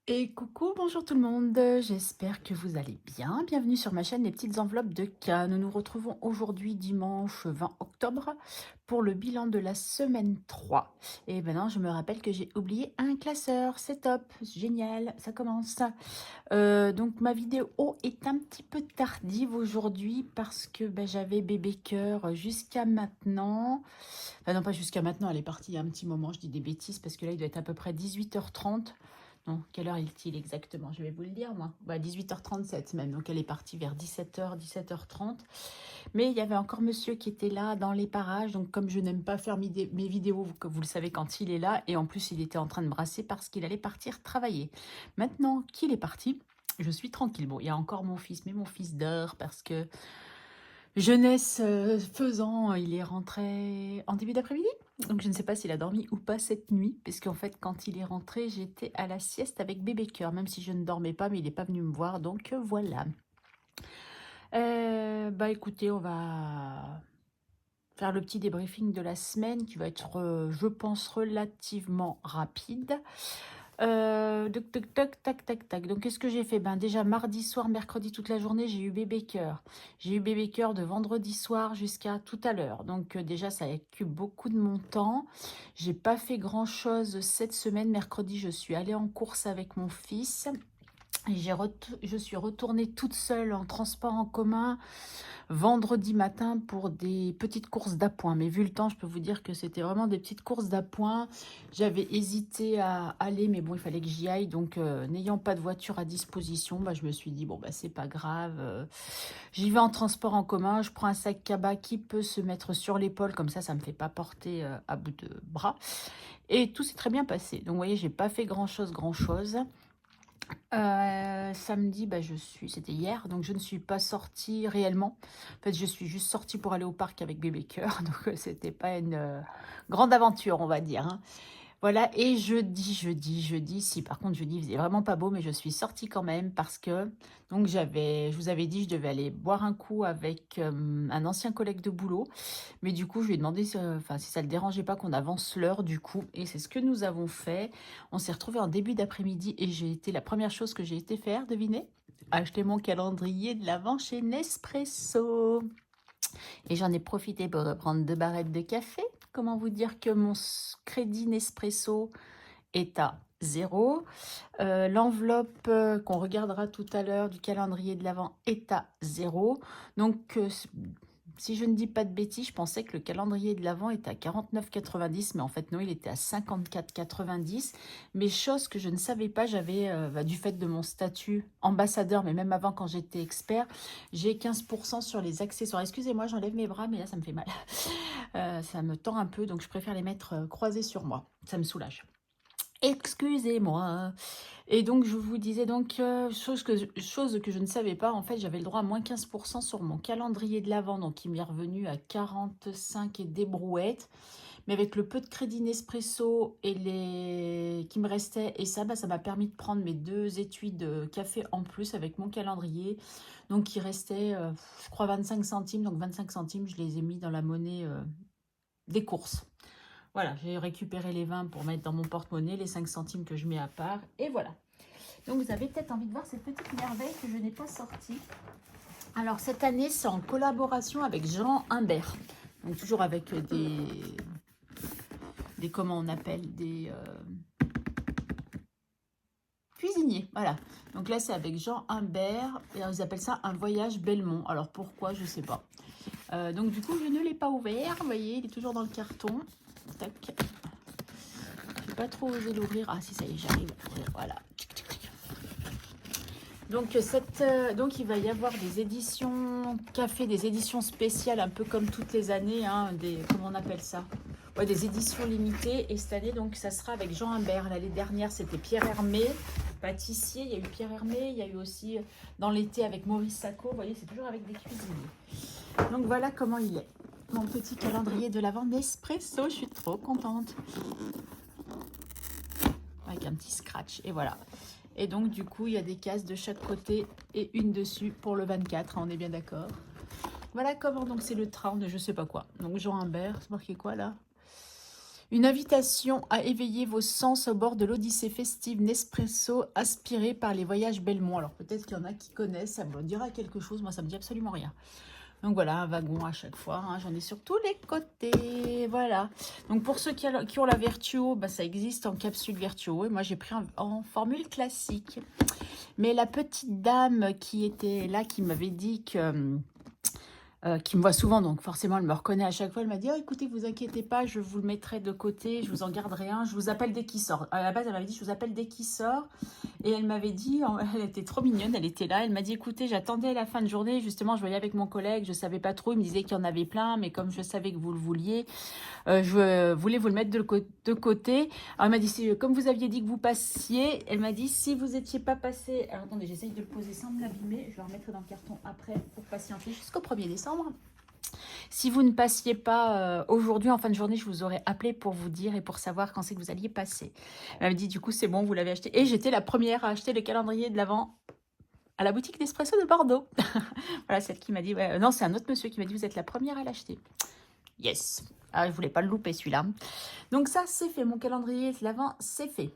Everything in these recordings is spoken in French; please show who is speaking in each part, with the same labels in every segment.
Speaker 1: Et coucou, bonjour tout le monde, j'espère que vous allez bien. Bienvenue sur ma chaîne Les Petites Enveloppes de K. Nous nous retrouvons aujourd'hui dimanche 20 octobre pour le bilan de la semaine 3. Et maintenant, je me rappelle que j'ai oublié un classeur, c'est top, c'est génial, ça commence. Donc ma vidéo est un petit peu tardive aujourd'hui parce que j'avais bébé cœur jusqu'à maintenant. Enfin non, pas jusqu'à maintenant, elle est partie il y a un petit moment, je dis des bêtises parce que là il doit être à peu près 18h30. Non, quelle heure est-il exactement? Je vais vous le dire, moi. 18h37 même. Donc, elle est partie vers 17h, 17h30. Mais il y avait encore monsieur qui était là dans les parages. Donc, comme je n'aime pas faire mes vidéos, que vous le savez, quand il est là. Et en plus, il était en train de brasser parce qu'il allait partir travailler. Maintenant qu'il est parti, je suis tranquille. Bon, il y a encore mon fils, mais mon fils dort parce que jeunesse faisant, il est rentré en début d'après-midi. Donc je ne sais pas s'il a dormi ou pas cette nuit, parce qu'en fait quand il est rentré, j'étais à la sieste avec bébé cœur, même si je ne dormais pas, mais il n'est pas venu me voir, donc voilà. Écoutez, on va faire le petit débriefing de la semaine qui va être, je pense, relativement rapide. Toc, toc, toc, tac, tac, tac. Donc, qu'est-ce que j'ai fait? Déjà, mardi soir, mercredi, toute la journée, j'ai eu bébé cœur. J'ai eu bébé cœur de vendredi soir jusqu'à tout à l'heure. Donc, déjà, ça occupe beaucoup de mon temps. J'ai pas fait grand-chose cette semaine. Mercredi, je suis allée en course avec mon fils. Et je suis retournée toute seule en transport en commun vendredi matin pour des petites courses d'appoint. Mais vu le temps, je peux vous dire que c'était vraiment des petites courses d'appoint. J'avais hésité à aller, mais bon, il fallait que j'y aille. Donc, n'ayant pas de voiture à disposition, je me suis dit, bon, c'est pas grave. J'y vais en transport en commun. Je prends un sac cabas qui peut se mettre sur l'épaule. Comme ça me fait pas porter à bout de bras. Et tout s'est très bien passé. Donc, vous voyez, j'ai pas fait grand-chose, grand-chose. Samedi, c'était hier, donc je ne suis pas sortie réellement. En fait, je suis juste sortie pour aller au parc avec bébé cœur, donc c'était pas une grande aventure, on va dire, hein. Voilà, et jeudi, si par contre jeudi il faisait vraiment pas beau, mais je suis sortie quand même parce que, donc je vous avais dit, je devais aller boire un coup avec un ancien collègue de boulot, mais du coup je lui ai demandé si ça le dérangeait pas qu'on avance l'heure du coup, et c'est ce que nous avons fait. On s'est retrouvés en début d'après-midi et la première chose que j'ai été faire, devinez, acheter mon calendrier de l'Avent chez Nespresso. Et j'en ai profité pour reprendre 2 barrettes de café. Comment vous dire que mon crédit Nespresso est à 0. L'enveloppe qu'on regardera tout à l'heure du calendrier de l'Avent est à 0. Donc, si je ne dis pas de bêtises, je pensais que le calendrier de l'Avent était à 49,90, mais en fait non, il était à 54,90. Mais chose que je ne savais pas, j'avais, du fait de mon statut ambassadeur, mais même avant quand j'étais expert, j'ai 15% sur les accessoires. Excusez-moi, j'enlève mes bras, mais là ça me fait mal. Ça me tend un peu, donc je préfère les mettre croisés sur moi. Ça me soulage. Excusez-moi. Et donc, je vous disais donc, chose que je ne savais pas, en fait, j'avais le droit à moins 15% sur mon calendrier de l'Avent, donc il m'est revenu à 45 et des brouettes. Mais avec le peu de crédit Nespresso et les qui me restait, et ça m'a permis de prendre mes 2 étuis de café en plus avec mon calendrier. Donc, il restait, je crois, 25 centimes. Donc, 25 centimes, je les ai mis dans la monnaie des courses. Voilà, j'ai récupéré les 20 pour mettre dans mon porte-monnaie, les 5 centimes que je mets à part, et voilà. Donc vous avez peut-être envie de voir cette petite merveille que je n'ai pas sortie. Alors cette année, c'est en collaboration avec Jean Humbert. Donc toujours avec des comment on appelle, des cuisiniers, voilà. Donc là, c'est avec Jean Humbert, et ils appellent ça un voyage Belmont. Alors pourquoi, je ne sais pas. Donc du coup, je ne l'ai pas ouvert, vous voyez, il est toujours dans le carton. Tac. Je n'ai pas trop osé l'ouvrir. Ah si, ça y est, j'arrive à l'ouvrir, voilà. Donc, donc il va y avoir des éditions café, des éditions spéciales, un peu comme toutes les années, hein, comment on appelle ça? Ouais, des éditions limitées. Et cette année, donc, ça sera avec Jean Humbert. L'année dernière, c'était Pierre Hermé, pâtissier. Il y a eu Pierre Hermé. Il y a eu aussi dans l'été avec Maurice Sacco. Vous voyez, c'est toujours avec des cuisiniers. Donc, voilà comment il est. Mon petit calendrier de l'Avent Nespresso. Je suis trop contente. Avec un petit scratch. Et voilà. Et donc, du coup, il y a des cases de chaque côté et une dessus pour le 24, hein, on est bien d'accord. Voilà comment, donc c'est le train de je sais pas quoi. Donc, Jean Humbert, c'est marqué quoi là? Une invitation à éveiller vos sens au bord de l'Odyssée festive Nespresso aspirée par les voyages Belmont. Alors peut-être qu'il y en a qui connaissent, ça me dira quelque chose, moi ça me dit absolument rien. Donc voilà, un wagon à chaque fois, hein, j'en ai sur tous les côtés, voilà. Donc pour ceux qui ont la Vertuo, bah, ça existe en capsule Vertuo, et moi j'ai pris en formule classique. Mais la petite dame qui était là, qui m'avait dit que... qui me voit souvent, donc forcément elle me reconnaît à chaque fois. Elle m'a dit: oh, écoutez, vous inquiétez pas, je vous le mettrai de côté, je vous en garderai un, je vous appelle dès qu'il sort. À la base, elle m'avait dit: je vous appelle dès qu'il sort. Et elle m'avait dit, elle était trop mignonne, elle était là, elle m'a dit: écoutez, j'attendais la fin de journée, justement, je voyais avec mon collègue, je savais pas trop, il me disait qu'il y en avait plein, mais comme je savais que vous le vouliez, je voulais vous le mettre de côté. Alors elle m'a dit, comme vous aviez dit que vous passiez, elle m'a dit, si vous n'étiez pas passé... Alors attendez, j'essaye de le poser sans me l'abîmer, je le remettrai dans le carton après pour patienter jusqu'au 1er décembre. Si vous ne passiez pas aujourd'hui en fin de journée, je vous aurais appelé pour vous dire et pour savoir quand c'est que vous alliez passer. Elle m'a dit, du coup, c'est bon, vous l'avez acheté. Et j'étais la première à acheter le calendrier de l'Avent à la boutique d'Espresso de Bordeaux. Voilà, celle qui m'a dit, ouais, non, c'est un autre monsieur qui m'a dit, vous êtes la première à l'acheter. Yes. Ah, je voulais pas le louper celui-là. Donc ça, c'est fait. Mon calendrier de l'Avent, c'est fait.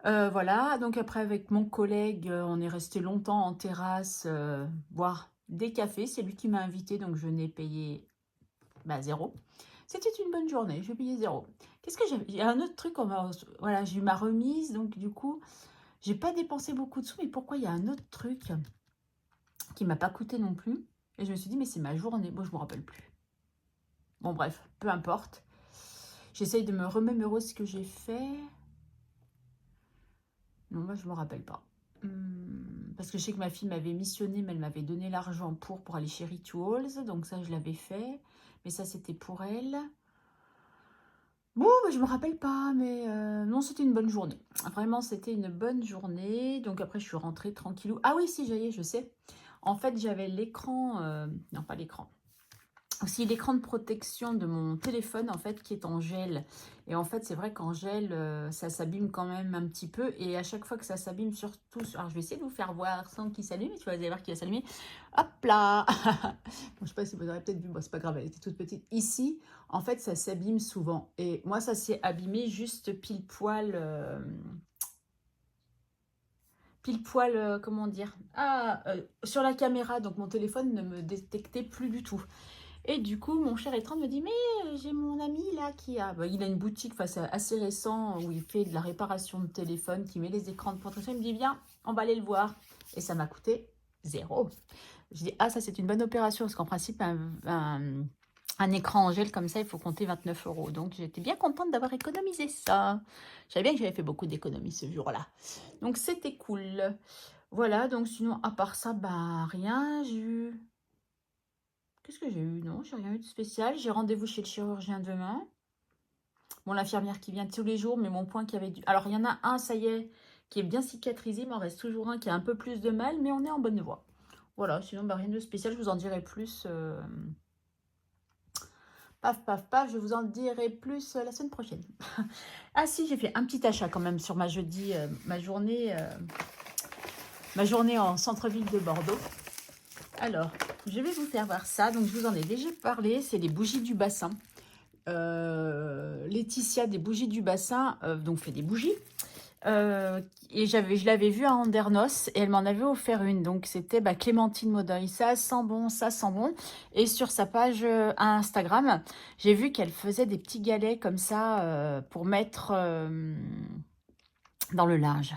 Speaker 1: Voilà. Donc après, avec mon collègue, on est resté longtemps en terrasse, boire des cafés. C'est lui qui m'a invité, donc je n'ai payé 0. C'était une bonne journée. J'ai payé 0. Qu'est-ce que j'ai... Il y a un autre truc. Voilà, j'ai eu ma remise. Donc du coup, j'ai pas dépensé beaucoup de sous. Mais pourquoi il y a un autre truc qui m'a pas coûté non plus? Et je me suis dit, mais c'est ma journée. Moi, je me rappelle plus. Bon, bref, peu importe. J'essaye de me remémorer ce que j'ai fait. Non, moi, je ne me rappelle pas. Parce que je sais que ma fille m'avait missionné, mais elle m'avait donné l'argent pour aller chez Rituals. Donc ça, je l'avais fait. Mais ça, c'était pour elle. Bon, bah, je me rappelle pas, mais non, c'était une bonne journée. Vraiment, c'était une bonne journée. Donc après, je suis rentrée tranquillou. Ah oui, si, je sais. En fait, j'avais l'écran... non, pas l'écran. Aussi l'écran de protection de mon téléphone en fait qui est en gel, et en fait c'est vrai qu'en gel ça s'abîme quand même un petit peu, et à chaque fois que ça s'abîme, surtout, alors je vais essayer de vous faire voir sans qu'il s'allume, tu vas allez voir qu'il va s'allumer, hop là. Bon, je sais pas si vous aurez peut-être vu, bon, c'est pas grave, elle était toute petite ici, en fait ça s'abîme souvent, et moi ça s'est abîmé juste pile poil comment dire, sur la caméra, donc mon téléphone ne me détectait plus du tout. Et du coup, mon cher étrange me dit, mais j'ai mon ami là qui a... il a une boutique c'est assez récent où il fait de la réparation de téléphone, qui met les écrans de protection. Il me dit, viens, on va aller le voir. Et ça m'a coûté 0. Je dis, ah, ça c'est une bonne opération, parce qu'en principe, un écran en gel comme ça, il faut compter 29 €. Donc j'étais bien contente d'avoir économisé ça. Je savais bien que j'avais fait beaucoup d'économies ce jour-là. Donc c'était cool. Voilà, donc sinon, à part ça, rien, j'ai eu... Qu'est-ce que j'ai eu? Non, j'ai rien eu de spécial. J'ai rendez-vous chez le chirurgien demain. Bon, l'infirmière qui vient tous les jours, mais mon point qui avait dû... Alors, il y en a un, ça y est, qui est bien cicatrisé. Il m'en reste toujours un qui a un peu plus de mal, mais on est en bonne voie. Voilà, sinon, rien de spécial. Je vous en dirai plus. Paf, paf, paf. Je vous en dirai plus la semaine prochaine. Ah si, j'ai fait un petit achat quand même sur ma jeudi, ma journée en centre-ville de Bordeaux. Alors, je vais vous faire voir ça. Donc, je vous en ai déjà parlé. C'est les bougies du bassin. Laetitia des bougies du bassin, donc fait des bougies. Et je l'avais vue à Andernos et elle m'en avait offert une. Donc, c'était Clémentine Modeuil. Ça sent bon, ça sent bon. Et sur sa page Instagram, j'ai vu qu'elle faisait des petits galets comme ça pour mettre dans le linge.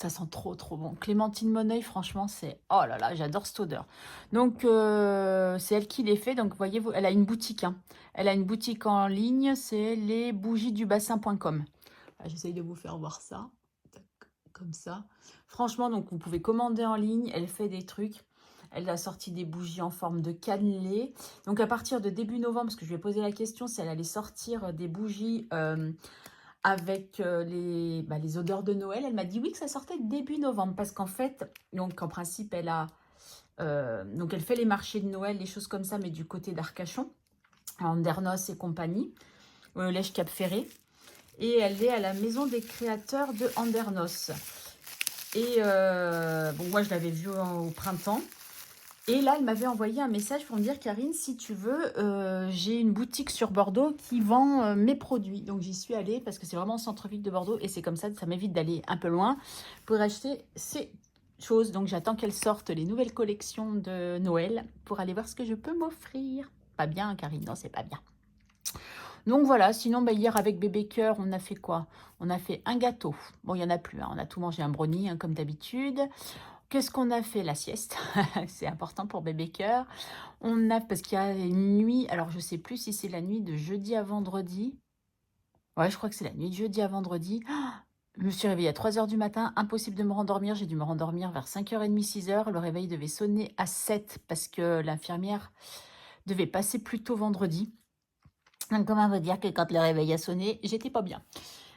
Speaker 1: Ça sent trop, trop bon. Clémentine Moneuil, franchement, c'est... Oh là là, j'adore cette odeur. Donc, c'est elle qui les fait. Donc, voyez-vous, elle a une boutique. Hein. Elle a une boutique en ligne. C'est lesbougiesdubassin.com. J'essaye de vous faire voir ça. Comme ça. Franchement, donc, vous pouvez commander en ligne. Elle fait des trucs. Elle a sorti des bougies en forme de cannelé. Donc, à partir de début novembre, parce que je lui ai posé la question si elle allait sortir des bougies... avec les odeurs de Noël. Elle m'a dit oui, que ça sortait début novembre, parce qu'en fait, donc en principe, elle a donc elle fait les marchés de Noël, les choses comme ça, mais du côté d'Arcachon, Andernos et compagnie, Lèche Cap Ferré, et elle est à la maison des créateurs de Andernos. Et bon, moi je l'avais vue au printemps. Et là, elle m'avait envoyé un message pour me dire, Karine, si tu veux, j'ai une boutique sur Bordeaux qui vend mes produits. Donc, j'y suis allée parce que c'est vraiment au centre-ville de Bordeaux. Et c'est comme ça m'évite d'aller un peu loin pour acheter ces choses. Donc, j'attends qu'elles sortent les nouvelles collections de Noël pour aller voir ce que je peux m'offrir. Pas bien, Karine, non, c'est pas bien. Donc, voilà. Sinon, bah, hier, avec Bébé Cœur, on a fait quoi? On a fait un gâteau. Bon, il n'y en a plus, hein. On a tout mangé, un brownie, hein, comme d'habitude. Qu'est-ce qu'on a fait? La sieste, c'est important pour Bébé Cœur. On a, parce qu'il y a une nuit, alors je sais plus si c'est la nuit de jeudi à vendredi. Ouais, je crois que c'est la nuit de jeudi à vendredi. Je me suis réveillée à 3 heures du matin, impossible de me rendormir. J'ai dû me rendormir vers 5h30, 6 heures. Le réveil devait sonner à 7 parce que l'infirmière devait passer plus tôt vendredi. Donc, comment vous dire que quand le réveil a sonné, j'étais pas bien.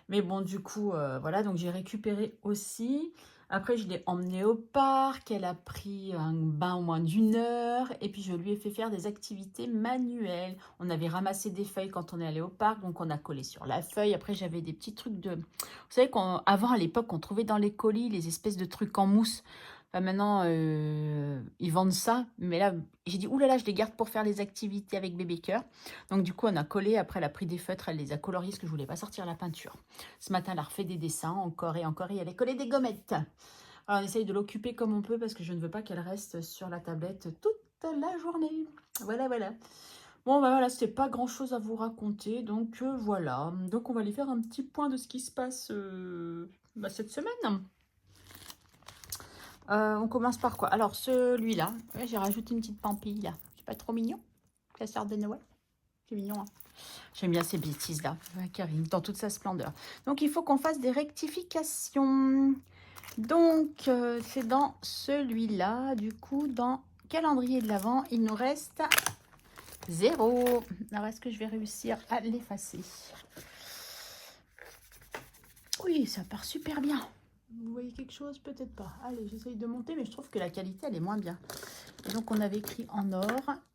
Speaker 1: Mais bon, du coup, voilà, donc j'ai récupéré aussi. Après, je l'ai emmenée au parc. Elle a pris un bain au moins d'1 heure. Et puis, je lui ai fait faire des activités manuelles. On avait ramassé des feuilles quand on est allé au parc. Donc, on a collé sur la feuille. Après, j'avais des petits trucs de... Vous savez qu'avant, à l'époque, on trouvait dans les colis les espèces de trucs en mousse. Enfin, maintenant, ils vendent ça. Mais là, j'ai dit, oulala, je les garde pour faire les activités avec Bébé Cœur. Donc, du coup, on a collé. Après, elle a pris des feutres. Elle les a coloriés parce que je voulais pas sortir la peinture. Ce matin, elle a refait des dessins encore et encore et elle a collé des gommettes. Alors, on essaye de l'occuper comme on peut parce que je ne veux pas qu'elle reste sur la tablette toute la journée. Voilà, voilà. Bon, bah voilà, c'était pas grand-chose à vous raconter. Donc, voilà. Donc, on va aller faire un petit point de ce qui se passe cette semaine. On commence par quoi? Alors, celui-là, ouais, j'ai rajouté une petite pampille, là. C'est pas trop mignon? La sœur de Noël. C'est mignon, hein. J'aime bien ces bêtises-là, Karine, dans toute sa splendeur. Donc, il faut qu'on fasse des rectifications. Donc, c'est dans celui-là. Du coup, dans calendrier de l'Avent, il nous reste 0. Alors, est-ce que je vais réussir à l'effacer? Oui, ça part super bien. Vous voyez quelque chose? Peut-être pas. Allez, j'essaye de monter, mais je trouve que la qualité, elle est moins bien. Et donc, on avait écrit en or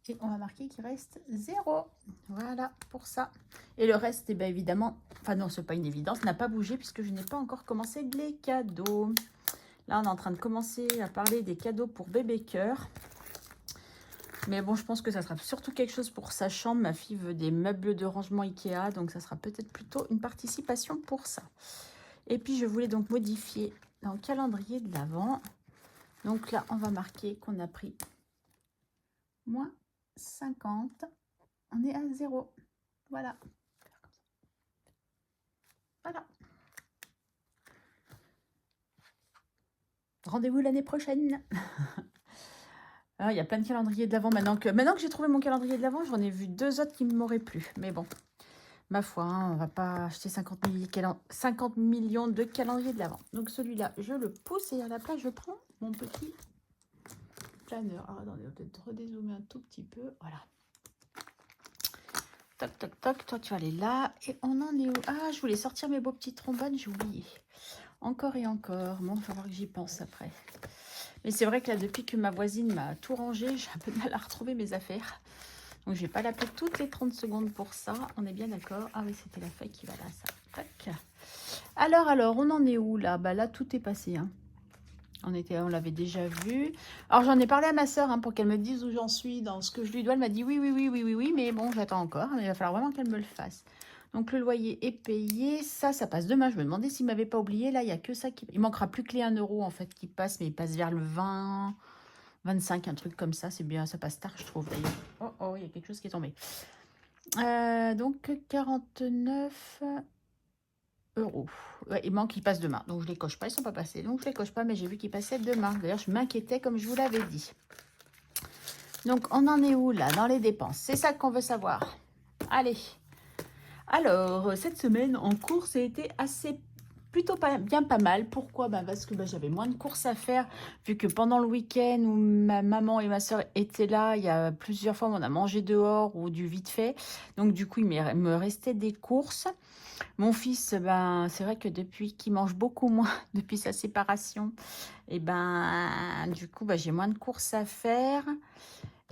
Speaker 1: et on va marquer qu'il reste 0. Voilà, pour ça. Et le reste, eh bien, évidemment, enfin non, c'est pas une évidence, n'a pas bougé puisque je n'ai pas encore commencé les cadeaux. Là, on est en train de commencer à parler des cadeaux pour Bébé Cœur. Mais bon, je pense que ça sera surtout quelque chose pour sa chambre. Ma fille veut des meubles de rangement Ikea, donc ça sera peut-être plutôt une participation pour ça. Et puis, je voulais donc modifier dans le calendrier de l'Avent. Donc là, on va marquer qu'on a pris moins 50. On est à 0. Voilà. Voilà. Rendez-vous l'année prochaine. Alors, il y a plein de calendriers de l'Avent. Maintenant que j'ai trouvé mon calendrier de l'Avent, j'en ai vu 2 autres qui m'auraient plu. Mais bon, ma foi, hein, on va pas acheter 50 millions de calendriers de l'Avent. Donc celui-là, je le pousse et à la place, je prends mon petit planeur. Alors, attendez, on va peut-être redézoomer un tout petit peu. Voilà. Toc, toc, toc. Toi, tu vas aller là. Et on en est où? Ah, je voulais sortir mes beaux petits trombones. J'ai oublié. Encore et encore. Bon, il va falloir que j'y pense après. Mais c'est vrai que là, depuis que ma voisine m'a tout rangé, j'ai un peu de mal à retrouver mes affaires. Donc, je ne vais pas l'appeler toutes les 30 secondes pour ça. On est bien d'accord. Ah oui, c'était la feuille qui va là, ça. Tac. Alors, on en est où là? Bah là, tout est passé. Hein. On l'avait déjà vu. Alors, j'en ai parlé à ma soeur pour qu'elle me dise où j'en suis dans ce que je lui dois. Elle m'a dit oui, mais bon, j'attends encore. Mais il va falloir vraiment qu'elle me le fasse. Donc, le loyer est payé. Ça passe demain. Je me demandais s'il ne m'avait pas oublié. Là, il n'y a que ça qui... Il manquera plus que les 1 euro, en fait, qui passe. Mais il passe vers le 20, 25, un truc comme ça. C'est bien, ça passe tard, je trouve, d'ailleurs. Oh, il y a quelque chose qui est tombé. Donc, 49 euros. Ouais, il passe demain. Donc, je les coche pas. Ils sont pas passés. Donc, je les coche pas, mais j'ai vu qu'ils passaient demain. D'ailleurs, je m'inquiétais, comme je vous l'avais dit. Donc, on en est où, là, dans les dépenses? C'est ça qu'on veut savoir. Allez. Alors, cette semaine, en course, a été plutôt pas mal. Pourquoi? Parce que j'avais moins de courses à faire, vu que pendant le week-end où ma maman et ma soeur étaient là, il y a plusieurs fois, on a mangé dehors ou du vite fait. Donc, du coup, il me restait des courses. Mon fils, c'est vrai que depuis qu'il mange beaucoup moins, depuis sa séparation, et du coup, j'ai moins de courses à faire.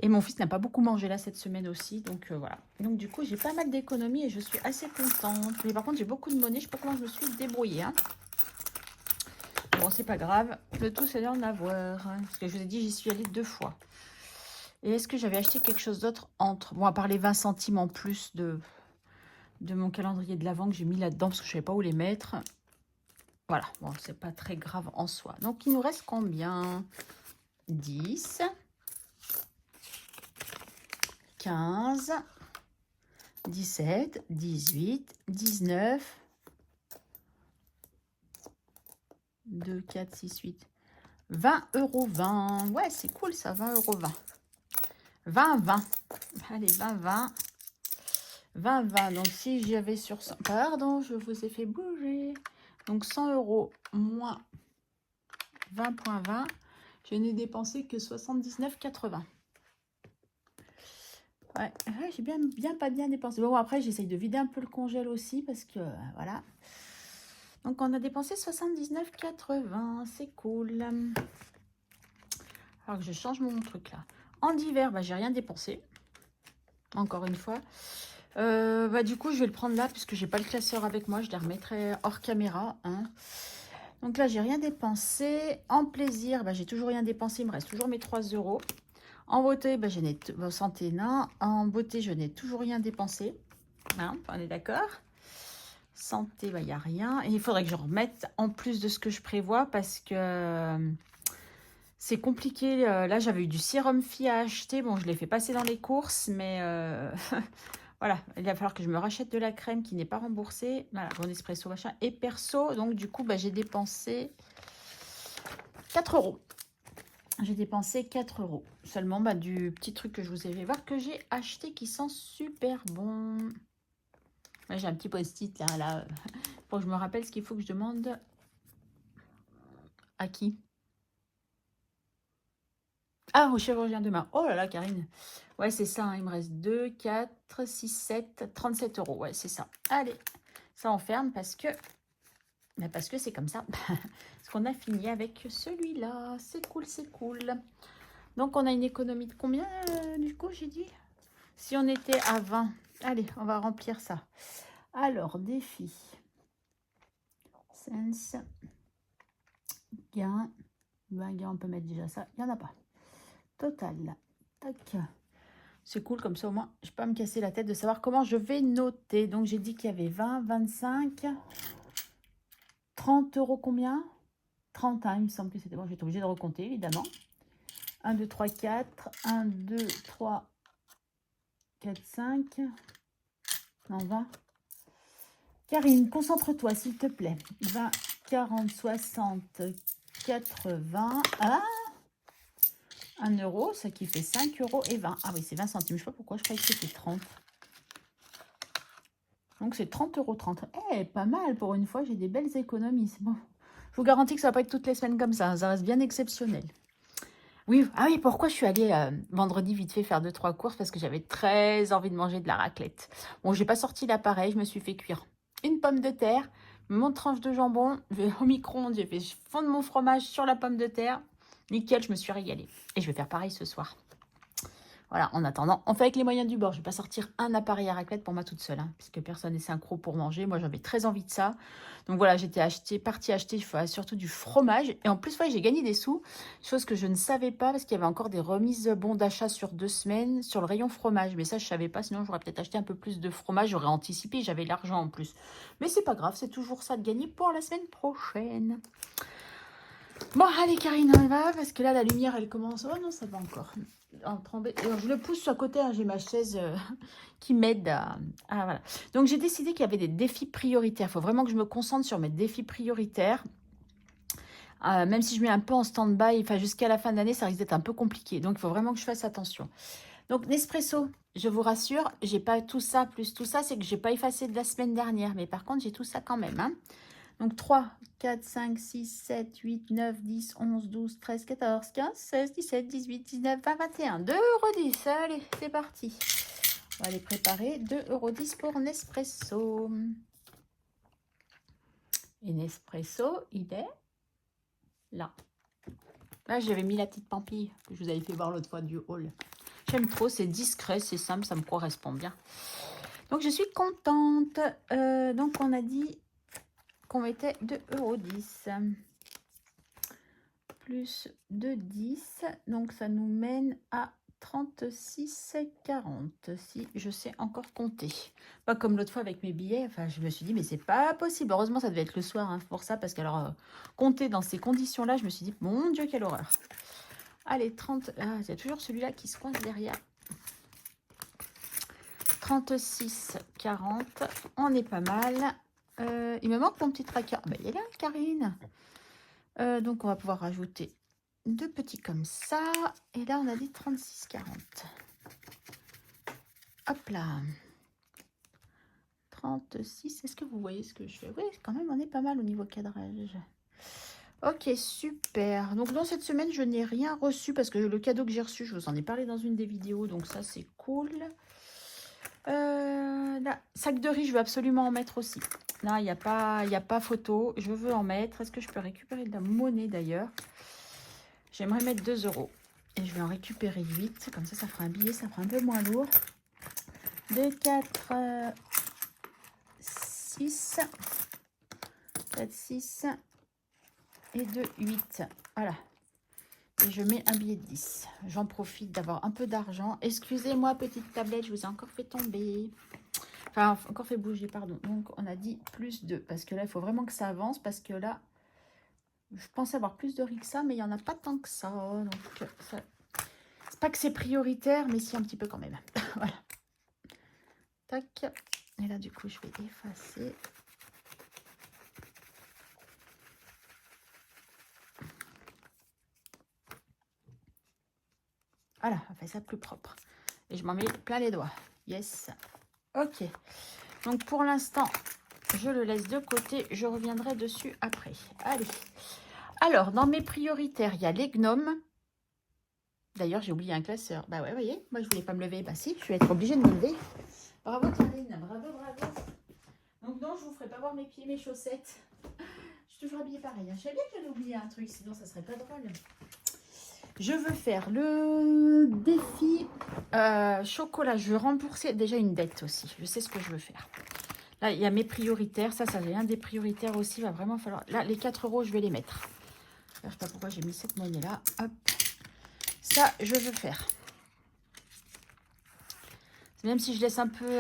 Speaker 1: Et mon fils n'a pas beaucoup mangé là cette semaine aussi, donc voilà. Donc du coup, j'ai pas mal d'économies et je suis assez contente. Mais par contre, j'ai beaucoup de monnaie, je sais pas comment je me suis débrouillée. Hein. Bon, c'est pas grave, le tout c'est d'en avoir. Parce que je vous ai dit, j'y suis allée 2 fois. Et est-ce que j'avais acheté quelque chose d'autre entre... Bon, à part les 20 centimes en plus de mon calendrier de l'Avent que j'ai mis là-dedans parce que je ne savais pas où les mettre. Voilà, bon, c'est pas très grave en soi. Donc, il nous reste combien? 10, 15, 17, 18, 19, 2, 4, 6, 8, 20 euros 20. Ouais, c'est cool ça, 20 euros 20. 20, 20. Allez, 20, 20. 20, 20. Donc, si j'avais sur 100... Pardon, je vous ai fait bouger. Donc, 100 euros moins 20,20. Je n'ai dépensé que 79,80. Ouais, j'ai bien pas bien dépensé. Bon, après, j'essaye de vider un peu le congèle aussi parce que, voilà. Donc, on a dépensé 79,80. C'est cool. Alors que je change mon truc là. En d'hiver, bah, j'ai rien dépensé. Encore une fois. Du coup, je vais le prendre là puisque j'ai pas le classeur avec moi. Je les remettrai hors caméra. Hein. Donc là, j'ai rien dépensé. En plaisir, bah, j'ai toujours rien dépensé. Il me reste toujours mes 3 euros. En beauté, bah, santé, non. En beauté, je n'ai toujours rien dépensé. Hein, on est d'accord. Santé, bah, il n'y a rien. Et il faudrait que je remette en plus de ce que je prévois parce que c'est compliqué. Là, j'avais eu du sérum Phi à acheter. Bon, je l'ai fait passer dans les courses, mais voilà, il va falloir que je me rachète de la crème qui n'est pas remboursée. Voilà, bon espresso, machin. Et perso, donc du coup, bah, j'ai dépensé 4 euros. J'ai dépensé 4 euros. Seulement bah, du petit truc que je vous ai fait voir que j'ai acheté qui sent super bon. Ouais, j'ai un petit post-it là. Pour que je me rappelle ce qu'il faut que je demande à qui. Ah, au chirurgien demain. Oh là là, Karine. Ouais, c'est ça. Hein, il me reste 2, 4, 6, 7, 37 euros. Ouais, c'est ça. Allez, ça on ferme parce que c'est comme ça. Parce qu'on a fini avec celui-là. C'est cool, c'est cool. Donc, on a une économie de combien, du coup, j'ai dit? Si on était à 20. Allez, on va remplir ça. Alors, défi. Sense. Gain. 20 gains, on peut mettre déjà ça. Il n'y en a pas. Total. Tac. C'est cool, comme ça, au moins, je ne vais pas me casser la tête de savoir comment je vais noter. Donc, j'ai dit qu'il y avait 20, 25, 30 euros combien? 30, hein, il me semble que c'était bon. J'étais obligée de recompter, évidemment. 1, 2, 3, 4. 1, 2, 3, 4, 5. Non, 20. Karine, concentre-toi, s'il te plaît. 20, 40, 60, 80. Ah, 1 euro, ça qui fait 5 euros et 20. Ah oui, c'est 20 centimes. Je ne sais pas pourquoi, je croyais que c'était 30. Donc, c'est 30 euros 30. Eh, pas mal pour une fois, j'ai des belles économies. Bon. Je vous garantis que ça ne va pas être toutes les semaines comme ça. Hein, ça reste bien exceptionnel. Oui, ah oui, pourquoi je suis allée vendredi vite fait faire 2-3 courses? Parce que j'avais très envie de manger de la raclette. Bon, j'ai pas sorti l'appareil, je me suis fait cuire une pomme de terre, mon tranche de jambon, au micro-ondes, j'ai fait fondre mon fromage sur la pomme de terre. Nickel, je me suis régalée. Et je vais faire pareil ce soir. Voilà, en attendant, on fait avec les moyens du bord. Je ne vais pas sortir un appareil à raclette pour moi toute seule, hein, puisque personne n'est synchro pour manger. Moi, j'avais très envie de ça. Donc voilà, j'étais partie acheter surtout du fromage. Et en plus, ouais, j'ai gagné des sous, chose que je ne savais pas, parce qu'il y avait encore des remises bons d'achat sur 2 semaines sur le rayon fromage. Mais ça, je ne savais pas, sinon j'aurais peut-être acheté un peu plus de fromage. J'aurais anticipé, j'avais l'argent en plus. Mais c'est pas grave, c'est toujours ça de gagner pour la semaine prochaine. Bon, allez Karine, on y va, parce que là, la lumière, elle commence... Oh non, ça va encore. Alors, je le pousse à côté, hein, j'ai ma chaise qui m'aide à... voilà. Donc, j'ai décidé qu'il y avait des défis prioritaires. Il faut vraiment que je me concentre sur mes défis prioritaires. Même si je mets un peu en stand-by, enfin, jusqu'à la fin de l'année, ça risque d'être un peu compliqué. Donc, il faut vraiment que je fasse attention. Donc, Nespresso, je vous rassure, j'ai pas tout ça plus tout ça. C'est que j'ai pas effacé de la semaine dernière. Mais par contre, j'ai tout ça quand même, hein. Donc 3, 4, 5, 6, 7, 8, 9, 10, 11, 12, 13, 14, 15, 16, 17, 18, 19, 20, 21. 2,10 €. Allez, c'est parti. On va les préparer. 2,10 € pour Nespresso. Et Nespresso, il est là. Là, j'avais mis la petite pampille que je vous avais fait voir l'autre fois du haul. J'aime trop, c'est discret, c'est simple, ça me correspond bien. Donc, je suis contente. Donc, on a dit... qu'on mettait 2,10 € plus 2,10 €. Donc, ça nous mène à 36, 40, si je sais encore compter. Pas comme l'autre fois avec mes billets, enfin je me suis dit mais c'est pas possible. Heureusement ça devait être le soir hein, pour ça, parce que alors compter dans ces conditions-là, je me suis dit mon Dieu quelle horreur. Allez, 30, ah, il y a toujours celui-là qui se coince derrière. 36, 40, on est pas mal. Il me manque mon petit tracker. Ah, bah, il est là, Karine. Donc, on va pouvoir rajouter deux petits comme ça. Et là, on a dit 36, 40. Hop là. 36. Est-ce que vous voyez ce que je fais? Oui, quand même, on est pas mal au niveau cadrage. Ok, super. Donc, dans cette semaine, je n'ai rien reçu parce que le cadeau que j'ai reçu, je vous en ai parlé dans une des vidéos. Donc, ça, c'est cool. Là, sac de riz, je veux absolument en mettre aussi. Là, il n'y a pas photo. Je veux en mettre. Est-ce que je peux récupérer de la monnaie d'ailleurs? J'aimerais mettre 2 €. Et je vais en récupérer 8. Comme ça fera un billet, ça fera un peu moins lourd. 2, 4, 6. 4, 6. Et 2, 8. Voilà. Et je mets un billet de 10. J'en profite d'avoir un peu d'argent. Excusez-moi, petite tablette, je vous ai encore fait tomber. Enfin, encore fait bouger, pardon. Donc, on a dit plus 2. Parce que là, il faut vraiment que ça avance. Parce que là, je pensais avoir plus de riz que ça, mais il n'y en a pas tant que ça. Donc, ça... c'est pas que c'est prioritaire, mais si un petit peu quand même. Voilà. Tac. Et là, du coup, je vais effacer. Voilà, on fait ça plus propre. Et je m'en mets plein les doigts. Yes. Ok. Donc, pour l'instant, je le laisse de côté. Je reviendrai dessus après. Allez. Alors, dans mes prioritaires, il y a les gnomes. D'ailleurs, j'ai oublié un classeur. Bah ouais, vous voyez, moi, je voulais pas me lever. Bah si, je vais être obligée de me lever. Bravo, Karine. Bravo, bravo. Donc non, je vous ferai pas voir mes pieds, mes chaussettes. Je suis toujours habillée pareil. Je savais bien que j'allais oublier un truc, sinon ça serait pas drôle. Je veux faire le défi chocolat. Je veux rembourser déjà une dette aussi. Je sais ce que je veux faire. Là, il y a mes prioritaires. Ça c'est un des prioritaires aussi. Il va vraiment falloir... Là, les 4 €, je vais les mettre. Je ne sais pas pourquoi j'ai mis cette monnaie-là. Hop. Ça, je veux faire. Même si je laisse un peu...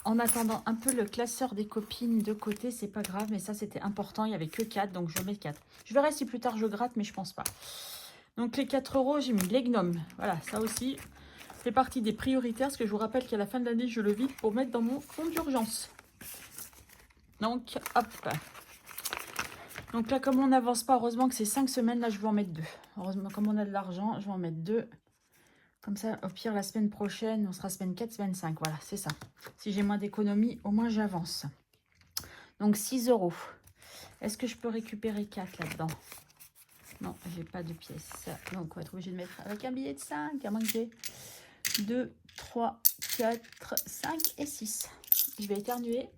Speaker 1: en attendant un peu le classeur des copines de côté, c'est pas grave. Mais ça, c'était important. Il n'y avait que 4, donc je mets 4. Je verrai si plus tard je gratte, mais je pense pas. Donc les 4 €, j'ai mis les gnomes. Voilà, ça aussi fait partie des prioritaires. Parce que je vous rappelle qu'à la fin de l'année, je le vide pour mettre dans mon compte d'urgence. Donc, hop. Donc là, comme on n'avance pas, heureusement que c'est 5 semaines, là, je vais en mettre 2. Heureusement, comme on a de l'argent, je vais en mettre 2. Comme ça, au pire, la semaine prochaine, on sera semaine 4, semaine 5. Voilà, c'est ça. Si j'ai moins d'économies, au moins j'avance. Donc 6 €. Est-ce que je peux récupérer 4 là-dedans? Non, j'ai pas de pièces. Donc, on va être obligé de mettre avec un billet de 5, à moins que j'ai 2, 3, 4, 5 et 6. Je vais éternuer.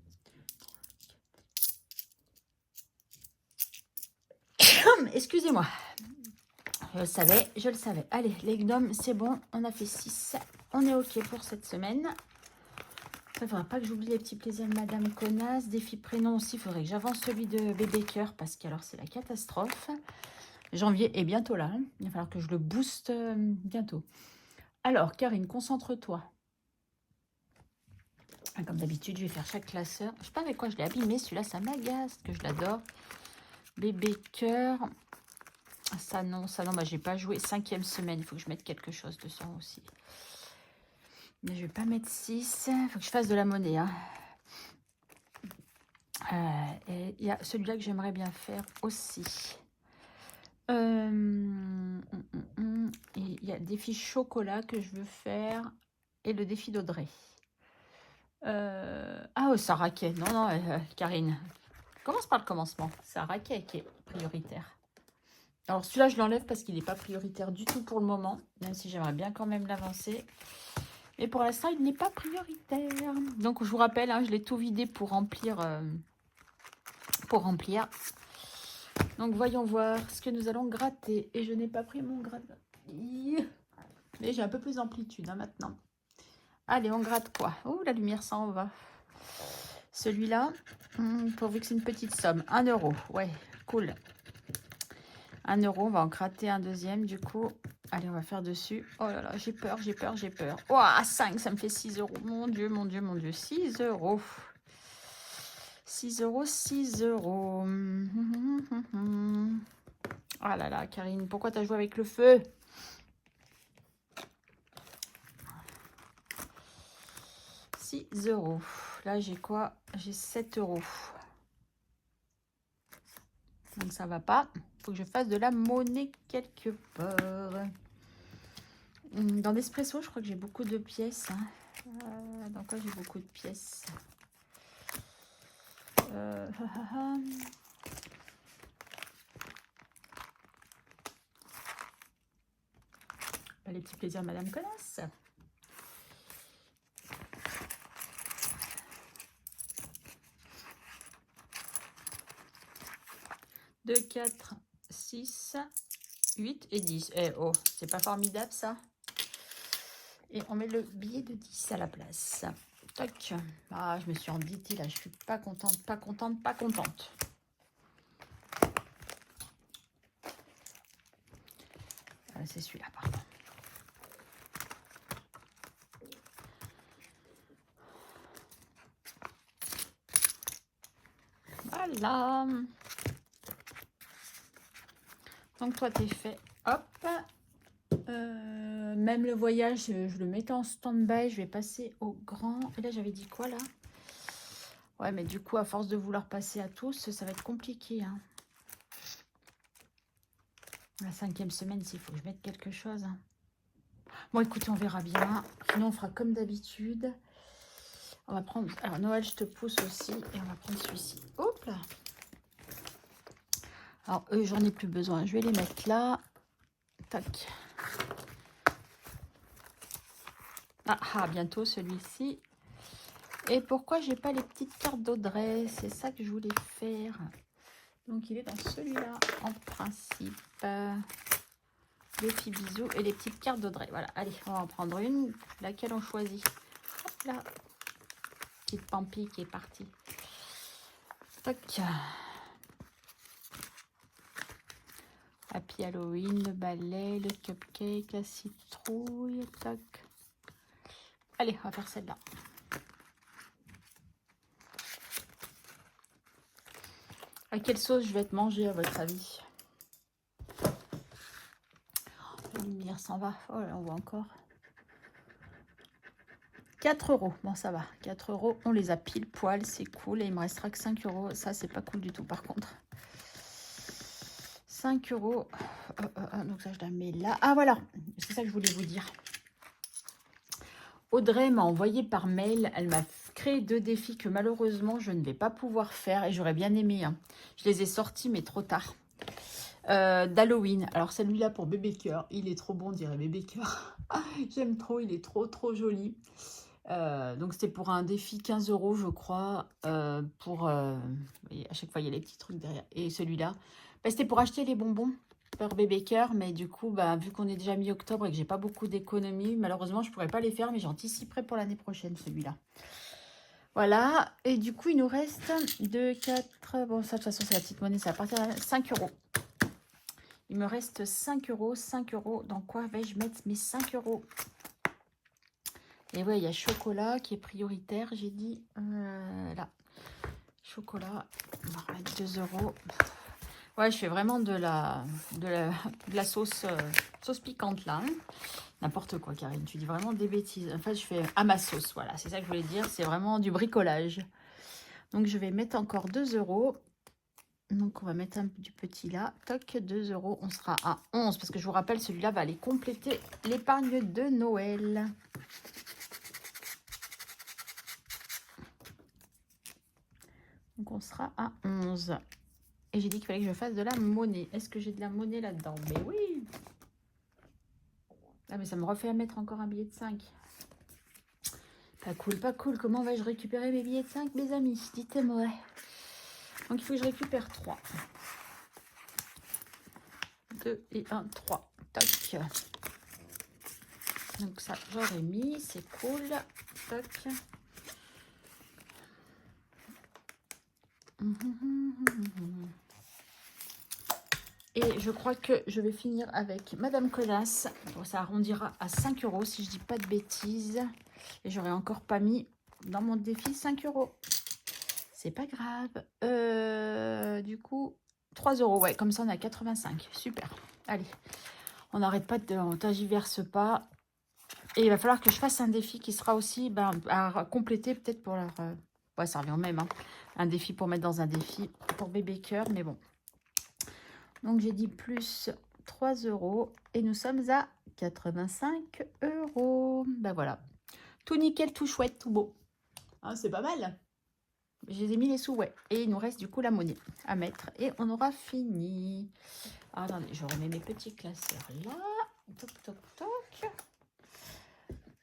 Speaker 1: Excusez-moi. Je le savais. Allez, les gnomes, c'est bon. On a fait 6. On est OK pour cette semaine. Il ne faudra pas que j'oublie les petits plaisirs de Madame Connasse. Défi prénom aussi, il faudrait que j'avance celui de bébé cœur parce que alors c'est la catastrophe. Janvier est bientôt là. Il va falloir que je le booste bientôt. Alors, Karine, concentre-toi. Comme d'habitude, je vais faire chaque classeur. Je ne sais pas avec quoi je l'ai abîmé. Celui-là, ça m'agace, que je l'adore. Bébé cœur. Ça non, bah, j'ai pas joué. 5e semaine, il faut que je mette quelque chose dessus aussi. Mais je vais pas mettre 6. Il faut que je fasse de la monnaie. Hein. Et il y a celui-là que j'aimerais bien faire aussi. Il y a le défi chocolat que je veux faire. Et le défi d'Audrey. Ah, Sarah Kay. Non, Karine. Commence par le commencement. Sarah Kay qui est prioritaire. Alors celui-là, je l'enlève parce qu'il n'est pas prioritaire du tout pour le moment. Même si j'aimerais bien quand même l'avancer. Mais pour l'instant, il n'est pas prioritaire. Donc, je vous rappelle, hein, je l'ai tout vidé pour remplir. Donc, voyons voir ce que nous allons gratter. Et je n'ai pas pris mon gratte. Mais j'ai un peu plus d'amplitude hein, maintenant. Allez, on gratte quoi? Oh, la lumière s'en va. Celui-là, pourvu que c'est une petite somme. 1 €. Ouais, cool. 1 €, on va en gratter un deuxième du coup. Allez, on va faire dessus. Oh là là, j'ai peur, j'ai peur, j'ai peur. Ouah, 5, ça me fait 6 euros. Mon Dieu, mon Dieu, mon Dieu. 6 euros. 6 euros, 6 euros. Ah là là, Karine, pourquoi t'as joué avec le feu? « 6 euros. Là, j'ai quoi? J'ai 7 euros. Donc, ça va pas. Il faut que je fasse de la monnaie quelque part. Dans l'Espresso, je crois que j'ai beaucoup de pièces. Hein. Dans quoi j'ai beaucoup de pièces? Les petits plaisirs, Madame Connasse. Deux, 4, 6, 8 et 10. Eh oh, c'est pas formidable ça? Et on met le billet de 10 à la place. Toc. Ah, je me suis endettée là. Je suis pas contente, pas contente, pas contente. Ah, c'est celui-là, pardon. Voilà. Donc toi, t'es fait. Hop. Même le voyage, je le mettais en stand-by. Je vais passer au grand. Et là, j'avais dit quoi là? Ouais, mais du coup, à force de vouloir passer à tous, ça va être compliqué. Hein. La 5e semaine, s'il faut que je mette quelque chose. Hein. Bon, écoutez, on verra bien. Sinon, on fera comme d'habitude. On va prendre... Alors, Noël, je te pousse aussi. Et on va prendre celui-ci. Hop là. Alors, eux, j'en ai plus besoin. Je vais les mettre là. Tac. Ah, bientôt celui-ci. Et pourquoi j'ai pas les petites cartes d'Audrey? C'est ça que je voulais faire. Donc, il est dans celui-là, en principe. Les petits bisous et les petites cartes d'Audrey. Voilà, allez, on va en prendre une. Laquelle on choisit? Hop là. Petite Pampi qui est partie. Toc. Happy Halloween, le balai, le cupcake, la citrouille. Toc. Allez, on va faire celle-là. À quelle sauce je vais être mangée, à votre avis? La lumière s'en va. Oh là, on voit encore. 4 euros. Bon, ça va. 4 euros, on les a pile poil. C'est cool. Et il me restera que 5 euros. Ça, c'est pas cool du tout, par contre. 5 euros. Donc, ça, je la mets là. Ah, voilà. C'est ça que je voulais vous dire. Audrey m'a envoyé par mail. Elle m'a créé 2 défis que malheureusement, je ne vais pas pouvoir faire. Et j'aurais bien aimé. Hein. Je les ai sortis, mais trop tard. D'Halloween. Alors, celui-là pour Bébé Cœur. Il est trop bon, dirait Bébé Cœur. J'aime trop. Il est trop, trop joli. Donc c'était pour un défi 15 euros je crois, à chaque fois il y a les petits trucs derrière, et celui-là, c'était pour acheter les bonbons pour Bébé Cœur, mais du coup, vu qu'on est déjà mi-octobre et que j'ai pas beaucoup d'économies, malheureusement je pourrais pas les faire, mais j'anticiperai pour l'année prochaine celui-là. Voilà, et du coup il nous reste 2, 4, bon ça de toute façon c'est la petite monnaie, ça va partir à 5 euros. Il me reste 5 euros, 5 euros, dans quoi vais-je mettre mes 5 euros? Et ouais, il y a chocolat qui est prioritaire, j'ai dit. Là, chocolat, on va remettre 2 euros. Ouais, je fais vraiment de la sauce, sauce piquante là. Hein. N'importe quoi, Karine, tu dis vraiment des bêtises. En fait, je fais à ma sauce, voilà, c'est ça que je voulais dire. C'est vraiment du bricolage. Donc, je vais mettre encore 2 euros. Donc, on va mettre du petit là. Toc, 2 euros, on sera à 11. Parce que je vous rappelle, celui-là va aller compléter l'épargne de Noël. Donc, on sera à 11. Et j'ai dit qu'il fallait que je fasse de la monnaie. Est-ce que j'ai de la monnaie là-dedans? Mais oui. Ah, mais ça me refait à mettre encore un billet de 5. Pas cool, pas cool. Comment vais-je récupérer mes billets de 5, mes amis? Dites-moi. Donc, il faut que je récupère 3. 2 et 1, 3. Toc. Donc, ça, j'aurais mis. C'est cool. Toc. Et je crois que je vais finir avec Madame Connasse. Bon, ça arrondira à 5 € si je dis pas de bêtises. Et j'aurais encore pas mis dans mon défi 5 €. C'est pas grave. Du coup, 3 €. Ouais, comme ça on est à 85. Super. Allez, on n'arrête pas de... On tergiverse pas. Et il va falloir que je fasse un défi qui sera aussi à compléter peut-être pour leur... Ouais, ça revient au même. Hein. Un défi pour mettre dans un défi pour bébé cœur. Mais bon. Donc j'ai dit plus 3 € et nous sommes à 85 €. Ben voilà. Tout nickel, tout chouette, tout beau. Hein, c'est pas mal. Je les ai mis les sous, ouais. Et il nous reste du coup la monnaie à mettre. Et on aura fini. Ah, attendez, je remets mes petits classeurs là. Toc, toc, toc.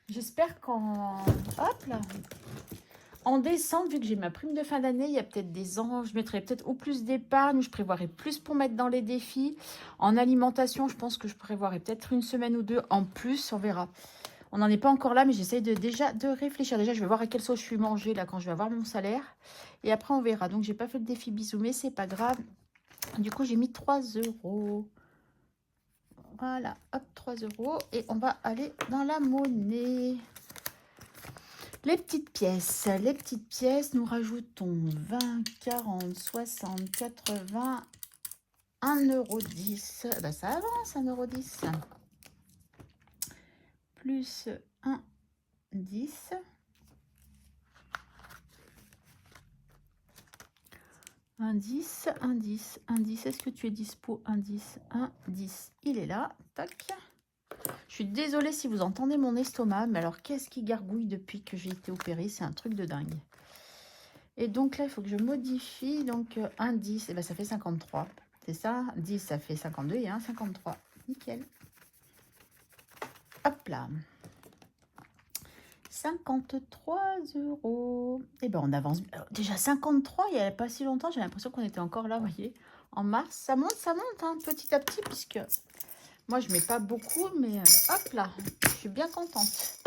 Speaker 1: J'espère qu'en... Hop là. En décembre, vu que j'ai ma prime de fin d'année, il y a peut-être des ans, je mettrai peut-être ou plus d'épargne, je prévoirai plus pour mettre dans les défis. En alimentation, je pense que je prévoirai peut-être une semaine ou deux en plus, on verra. On n'en est pas encore là, mais j'essaye déjà de réfléchir. Déjà, je vais voir à quelle sauce je suis mangée là quand je vais avoir mon salaire. Et après, on verra. Donc, j'ai pas fait le défi bisous, mais c'est pas grave. Du coup, j'ai mis 3 €. Voilà, hop, 3 €. Et on va aller dans la monnaie. Les petites pièces, nous rajoutons 20, 40, 60, 80, 1,10 €. Ben, ça avance, 1,10 €. Plus 1,10 €. 1,10, 1,10, 1,10. Est-ce que tu es dispo? 1,10, 1,10. Il est là. Tac. Je suis désolée si vous entendez mon estomac, mais alors qu'est-ce qui gargouille depuis que j'ai été opérée? C'est un truc de dingue. Et donc là, il faut que je modifie. Donc 1,10, et ben ça fait 53. C'est ça? 10, ça fait 52 et 1, 53. Nickel. Hop là. 53 €. Et ben on avance. Déjà 53, il n'y a pas si longtemps, j'ai l'impression qu'on était encore là, vous voyez. En mars, ça monte hein, petit à petit, puisque moi je mets pas beaucoup, mais hop là, je suis bien contente.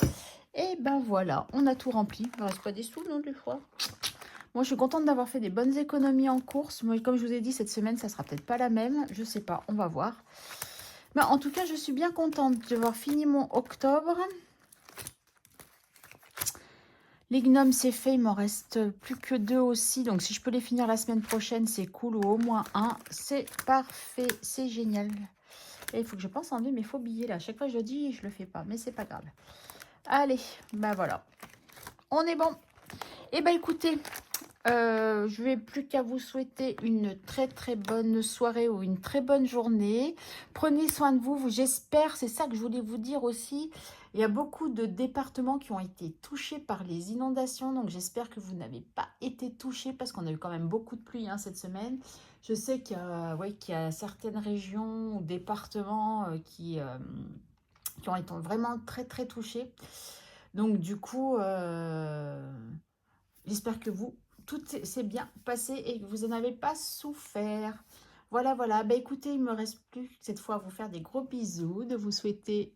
Speaker 1: Et ben voilà, on a tout rempli. Il ne reste pas des sous, non, des fois. Moi, je suis contente d'avoir fait des bonnes économies en course. Moi, comme je vous ai dit, cette semaine, ça sera peut-être pas la même. Je sais pas, on va voir. Mais en tout cas, je suis bien contente d'avoir fini mon octobre. Les gnomes, c'est fait. Il m'en reste plus que 2 aussi. Donc, si je peux les finir la semaine prochaine, c'est cool. Ou au moins un. C'est parfait. C'est génial. Et il faut que je pense à enlever mes faux billets là. À chaque fois, je le dis, je le fais pas. Mais c'est pas grave. Allez, ben voilà. On est bon. Et ben écoutez, je n'ai plus qu'à vous souhaiter une très très bonne soirée ou une très bonne journée. Prenez soin de vous. J'espère, c'est ça que je voulais vous dire aussi. Il y a beaucoup de départements qui ont été touchés par les inondations. Donc j'espère que vous n'avez pas été touchés parce qu'on a eu quand même beaucoup de pluie hein, cette semaine. Je sais qu'il y a certaines régions ou départements qui ont été vraiment très très touchés. Donc du coup, j'espère que tout s'est bien passé et que vous n'en avez pas souffert. Voilà, voilà. Bah, écoutez, il ne me reste plus cette fois à vous faire des gros bisous, de vous souhaiter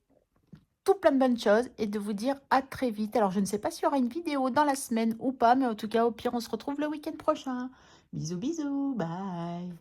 Speaker 1: tout plein de bonnes choses et de vous dire à très vite. Alors, je ne sais pas s'il y aura une vidéo dans la semaine ou pas, mais en tout cas, au pire, on se retrouve le week-end prochain. Bisous, bisous. Bye.